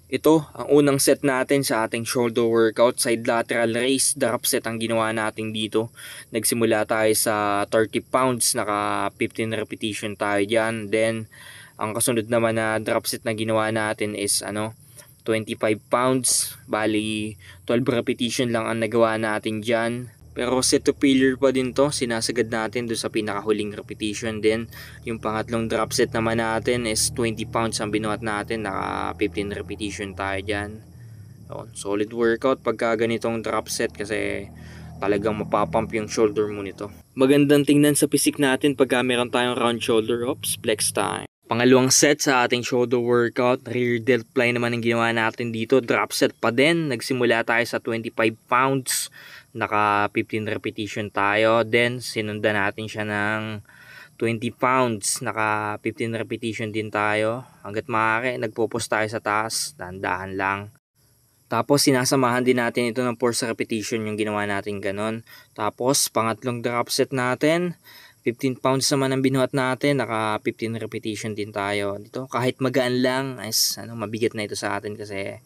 Ito, ang unang set natin sa ating shoulder workout, side lateral raise, drop set ang ginawa natin dito. Nagsimula tayo sa 30 pounds, naka 15 repetition tayo dyan. Then, ang kasunod naman na drop set na ginawa natin is 25 pounds, bali 12 repetition lang ang nagawa natin dyan. Pero set to failure pa din to, sinasagad natin doon sa pinakahuling repetition. Then yung pangatlong drop set naman natin is 20 pounds ang binuhat natin, naka 15 repetition tayo dyan. So, solid workout pagka ganitong drop set kasi talagang mapapump yung shoulder mo nito. Magandang tingnan sa pisik natin pagka meron tayong round shoulder. Oops, flex time. Pangalawang set sa ating shoulder workout, rear delt fly naman ang ginawa natin dito. Drop set pa din. Nagsimula tayo sa 25 pounds. Naka 15 repetition tayo. Then, sinundan natin siya ng 20 pounds. Naka 15 repetition din tayo. Hanggat maaari, nagpo-pause tayo sa taas. Dahan-dahan lang. Tapos, sinasamahan din natin ito ng force repetition yung ginawa natin ganon. Tapos, pangatlong drop set natin. 15 pounds naman ang binuhat natin, naka 15 repetition din tayo dito. Kahit magaan lang, mabigat na ito sa atin kasi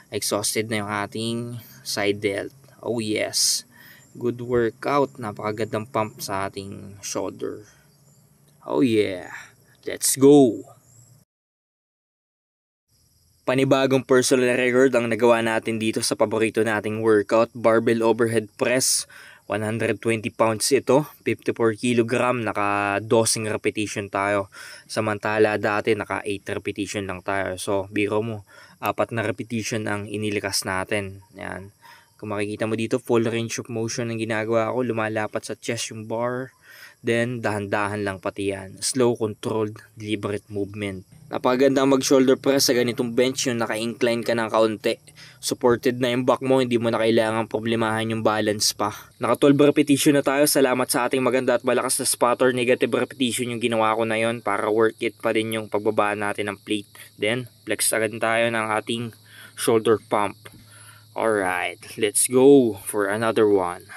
exhausted na yung ating side delt. Oh yes, good workout, napakagandang pump sa ating shoulder. Oh yeah, let's go! Panibagong personal record ang nagawa natin dito sa paborito nating workout, barbell overhead press. 120 pounds ito, 54 kg, naka 12 repetition tayo. Samantala dati naka 8 repetition lang tayo. So biro mo, 4 na repetition ang inilikas natin. Yan. Kung makikita mo dito, full range of motion ang ginagawa ko. Lumalapat sa chest yung bar. Then dahan-dahan lang pati yan. Slow, controlled, deliberate movement. Napakaganda mag shoulder press sa ganitong bench yung naka-incline ka ng kaunti. Supported na yung back mo, hindi mo na kailangan problemahan yung balance pa. Naka 12 repetition na tayo. Salamat sa ating maganda at malakas na spotter. Negative repetition yung ginawa ko na yon para work it pa din yung pagbaba natin ng plate. Then flex agad tayo ng ating shoulder pump. Alright, let's go for another one.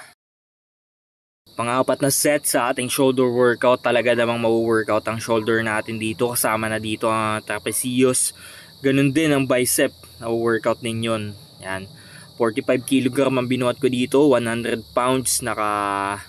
Pang-apat na set sa ating shoulder workout, talaga namang ma-workout ang shoulder natin dito. Kasama na dito ang trapezius. Ganun din ang bicep, na-workout ninyon. Yan. 45 kg ang binuhat ko dito, 100 pounds, naka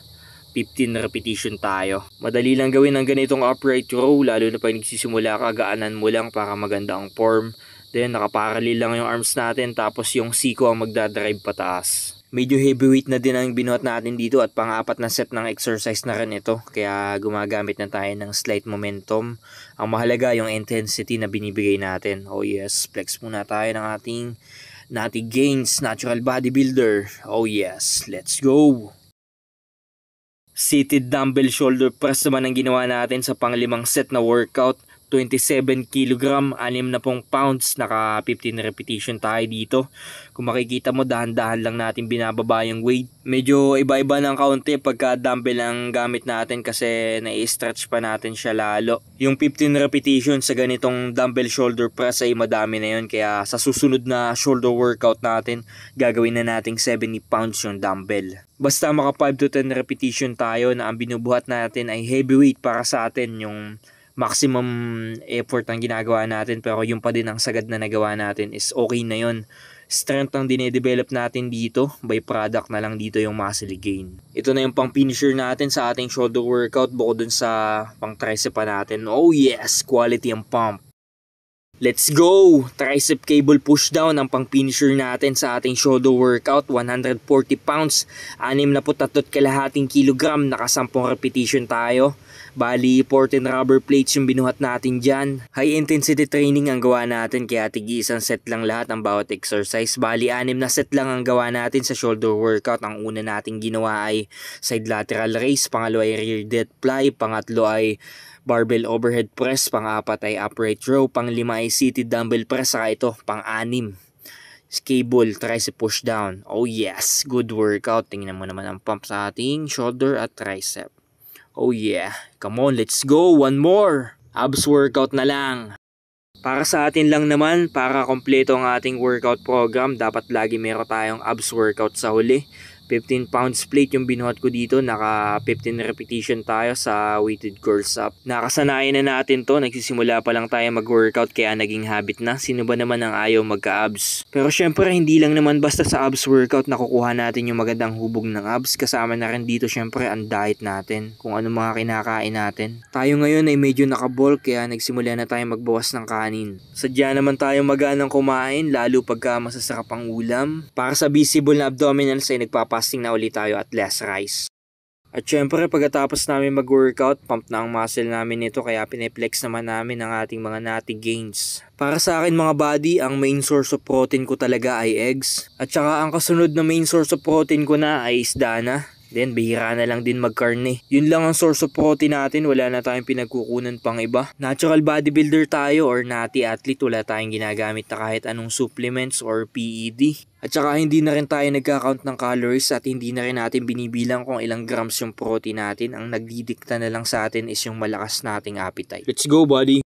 15 repetition tayo. Madali lang gawin ang ganitong upright row, lalo na pag nagsisimula ka, gaanan mo lang para maganda ang form. Then nakaparallel lang yung arms natin, tapos yung siko ang magdadrive pataas. Medyo heavyweight na din ang binuhat natin dito at pang-apat na set ng exercise na rin ito. Kaya gumagamit na tayo ng slight momentum. Ang mahalaga yung intensity na binibigay natin. Oh yes, flex muna tayo ng ating Natty Gains Natural Bodybuilder. Oh yes, let's go! Seated dumbbell shoulder press naman ang ginawa natin sa pang-limang set na workout. 27 kg, 60 pounds, naka 15 repetition tayo dito. Kung makikita mo, dahan-dahan lang natin binababa yung weight. Medyo iba-iba ng kaunti pagka dumbbell ang gamit natin kasi nai-stretch pa natin siya lalo. Yung 15 repetition sa ganitong dumbbell shoulder press ay madami na yun, kaya sa susunod na shoulder workout natin, gagawin na nating 70 pounds yung dumbbell. Basta maka 5 to 10 repetition tayo na ang binubuhat natin ay heavyweight para sa atin, yung maximum effort ang ginagawa natin, pero yung pa din ang sagad na nagawa natin is okay na yun. Strength ang dinedevelop natin dito, by product na lang dito yung muscle gain. Ito na yung pang finisher natin sa ating shoulder workout bukod dun sa pang tricep pa natin. Oh yes, quality ang pump. Let's go! Tricep cable push down ang pang finisher natin sa ating shoulder workout. 140 pounds, 63.5 kg, naka 10 repetition tayo. Bali, 14 rubber plates yung binuhat natin dyan. High intensity training ang gawa natin, kaya tigi isang set lang lahat ang bawat exercise. Bali, 6 na set lang ang gawa natin sa shoulder workout. Ang una nating ginawa ay side lateral raise, pangalawa ay rear dead fly, pangatlo ay barbell overhead press, pang-apat ay upright row, pang-lima ay seated dumbbell press, saka ito, pang-anim, cable tricep push down. Oh yes, good workout. Tingnan mo naman ang pump sa ating shoulder at tricep. Oh yeah, come on, let's go, one more. Abs workout na lang. Para sa atin lang naman, para kompleto ang ating workout program, dapat lagi meron tayong abs workout sa huli. 15 pounds plate yung binuhat ko dito. Naka 15 repetition tayo sa weighted curls up. Nakasanayan na natin to. Nagsisimula pa lang tayo mag-workout kaya naging habit na. Sino ba naman ang ayaw magka-abs? Pero syempre hindi lang naman basta sa abs workout nakukuha natin yung magandang hubog ng abs. Kasama na rin dito syempre ang diet natin. Kung ano mga kinakain natin. Tayo ngayon ay medyo nakabulk kaya nagsimula na tayo magbawas ng kanin. Sadya naman tayo maganang kumain lalo pagka masasarap ang ulam. Para sa visible na abdominals ay nagpapasting na ulit tayo at less rice. At syempre pagkatapos namin mag-workout, pump na ang muscle namin nito kaya pineflex naman namin ang ating mga natty gains. Para sa akin mga buddy, ang main source of protein ko talaga ay eggs. At saka ang kasunod na main source of protein ko na ay isda na. Then bihira na lang din magkarne. Yun lang ang source of protein natin, wala na tayong pinagkukunan pang iba. Natural bodybuilder tayo or natty athlete, wala tayong ginagamit na kahit anong supplements or PED. At saka hindi na rin tayo nagka-count ng calories at hindi na rin natin binibilang kung ilang grams yung protein natin. Ang nagdidikta na lang sa atin is yung malakas nating appetite. Let's go buddy!